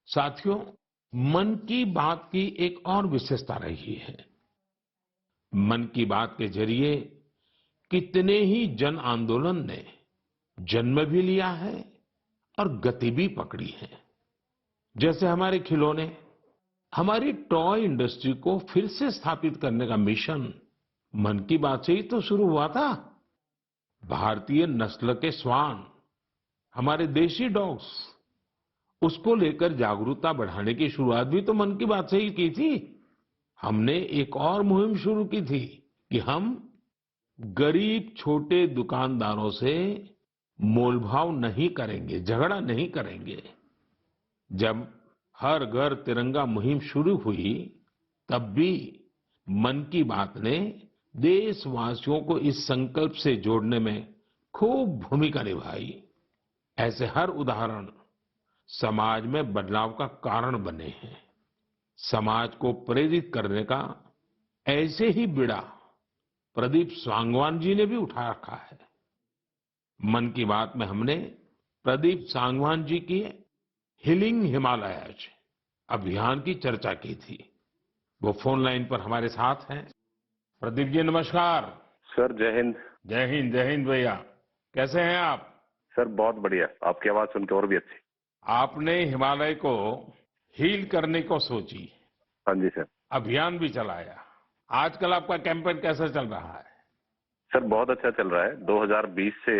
साथियों, मन की बात की एक और विशेषता रही है। मन की बात के जरिए कितने ही जन आंदोलन ने जन्म भी लिया है और गति भी पकड़ी है। जैसे हमारे खिलौने, हमारी टॉय इंडस्ट्री को फिर से स्थापित करने का मिशन मन की बात से ही तो शुरू हुआ था। भारतीय नस्ल के श्वान, हमारे देशी डॉग्स, उसको लेकर जागरूकता बढ़ाने की शुरुआत भी तो मन की बात से ही की थी। हमने एक और मुहिम शुरू की थी कि हम गरीब छोटे दुकानदारों से मोलभाव नहीं करेंगे, झगड़ा नहीं करेंगे। जब हर घर तिरंगा मुहिम शुरू हुई, तब भी मन की बात ने देशवासियों को इस संकल्प से जोड़ने में खूब भूमिका निभाई। ऐसे हर उदाहरण समाज में बदलाव का कारण बने हैं। समाज को प्रेरित करने का ऐसे ही बीड़ा प्रदीप सांगवान जी ने भी उठा रखा है। मन की बात में हमने प्रदीप सांगवान जी की हीलिंग हिमालयाज अभियान की चर्चा की थी। वो फोन लाइन पर हमारे साथ हैं। प्रदीप जी नमस्कार। सर जय हिंद। जय हिंद, जय हिंद भैया। कैसे हैं आप? सर बहुत बढ़िया, आपकी आवाज सुन के और भी अच्छी। आपने हिमालय को हील करने को सोची, हाँ जी सर। अभियान भी चलाया। आजकल आपका कैंपेन कैसा चल रहा है? सर बहुत अच्छा चल रहा है। 2020 से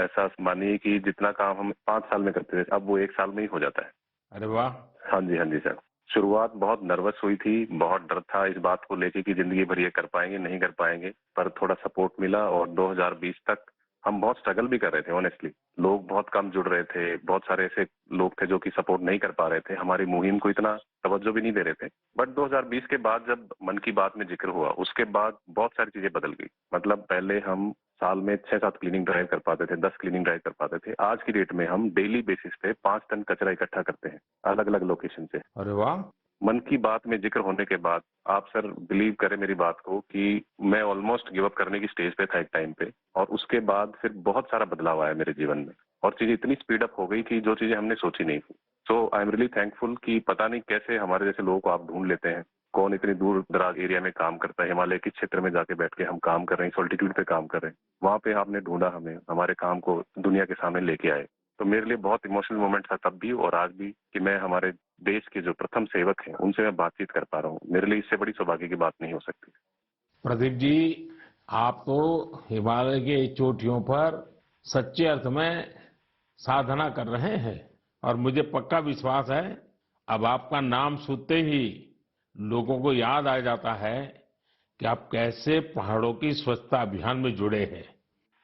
ऐसा मानिए कि जितना काम हम 5 साल में करते थे, अब वो 1 साल में ही हो जाता है। अरे वाह। हाँ जी सर। शुरुआत बहुत नर्वस हुई थी, बहुत डर था इस बात को लेके कि जिंदगी भर ये कर पाएंगे नहीं कर पाएंगे, पर थोड़ा सपोर्ट मिला और 2020 तक हम बहुत स्ट्रगल भी कर रहे थे ऑनेस्टली। लोग बहुत कम जुड़ रहे थे, बहुत सारे ऐसे लोग थे जो कि सपोर्ट नहीं कर पा रहे थे, हमारी मुहिम को इतना तवज्जो भी नहीं दे रहे थे। बट 2020 के बाद जब मन की बात में जिक्र हुआ, उसके बाद बहुत सारी चीजें बदल गई। मतलब पहले हम साल में 6-7 क्लीनिंग ड्राइव कर पाते थे, 10 क्लीनिंग ड्राइव कर पाते थे। आज की डेट में हम डेली बेसिस पे 5 टन कचरा इकट्ठा करते हैं अलग अलग लोकेशन से। अरे वाह। मन की बात में जिक्र होने के बाद आप सर बिलीव करें मेरी बात को कि मैं ऑलमोस्ट गिव अप करने की स्टेज पे था एक टाइम पे, और उसके बाद फिर बहुत सारा बदलाव आया मेरे जीवन में और चीजें इतनी स्पीड अप हो गई कि जो चीजें हमने सोची नहीं थी। सो आई एम रियली थैंकफुल कि पता नहीं कैसे हमारे जैसे लोगों को आप ढूंढ लेते हैं। कौन इतनी दूर दराज एरिया में काम करता है, हिमालय के क्षेत्र में जाके बैठ के हम काम कर रहे हैं, सॉल्टिट्यूड पे काम कर रहे हैं, वहां पे आपने ढूंढा हमें, हमारे काम को दुनिया के सामने लेके आए। तो मेरे लिए बहुत इमोशनल मोमेंट था तब भी और आज भी कि मैं हमारे देश के जो प्रथम सेवक हैं उनसे मैं बातचीत कर पा रहा हूँ। मेरे लिए इससे बड़ी सौभाग्य की बात नहीं हो सकती। प्रदीप जी, आप तो हिमालय की चोटियों पर सच्चे अर्थ में साधना कर रहे हैं और मुझे पक्का विश्वास है, अब आपका नाम सुनते ही लोगों को याद आ जाता है कि आप कैसे पहाड़ों की स्वच्छता अभियान में जुड़े हैं।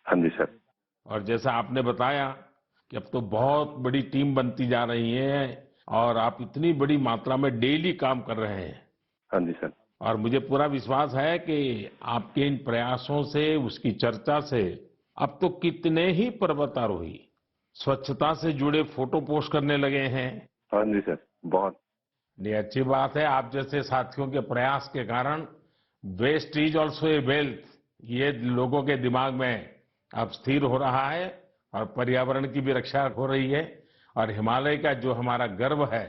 हाँ जी सर। और जैसा आपने बताया कि अब तो बहुत बड़ी टीम बनती जा रही है और आप इतनी बड़ी मात्रा में डेली काम कर रहे हैं। हाँ जी सर। और मुझे पूरा विश्वास है कि आपके इन प्रयासों से, उसकी चर्चा से अब तो कितने ही पर्वतारोही स्वच्छता से जुड़े फोटो पोस्ट करने लगे हैं। हाँ जी सर। बहुत। ये अच्छी बात है। आप जैसे साथियों के प्रयास के कारण waste is also a wealth, ये लोगों के दिमाग में अब स्थिर हो रहा है और पर्यावरण की भी रक्षा हो रही है। और हिमालय का जो हमारा गर्व है,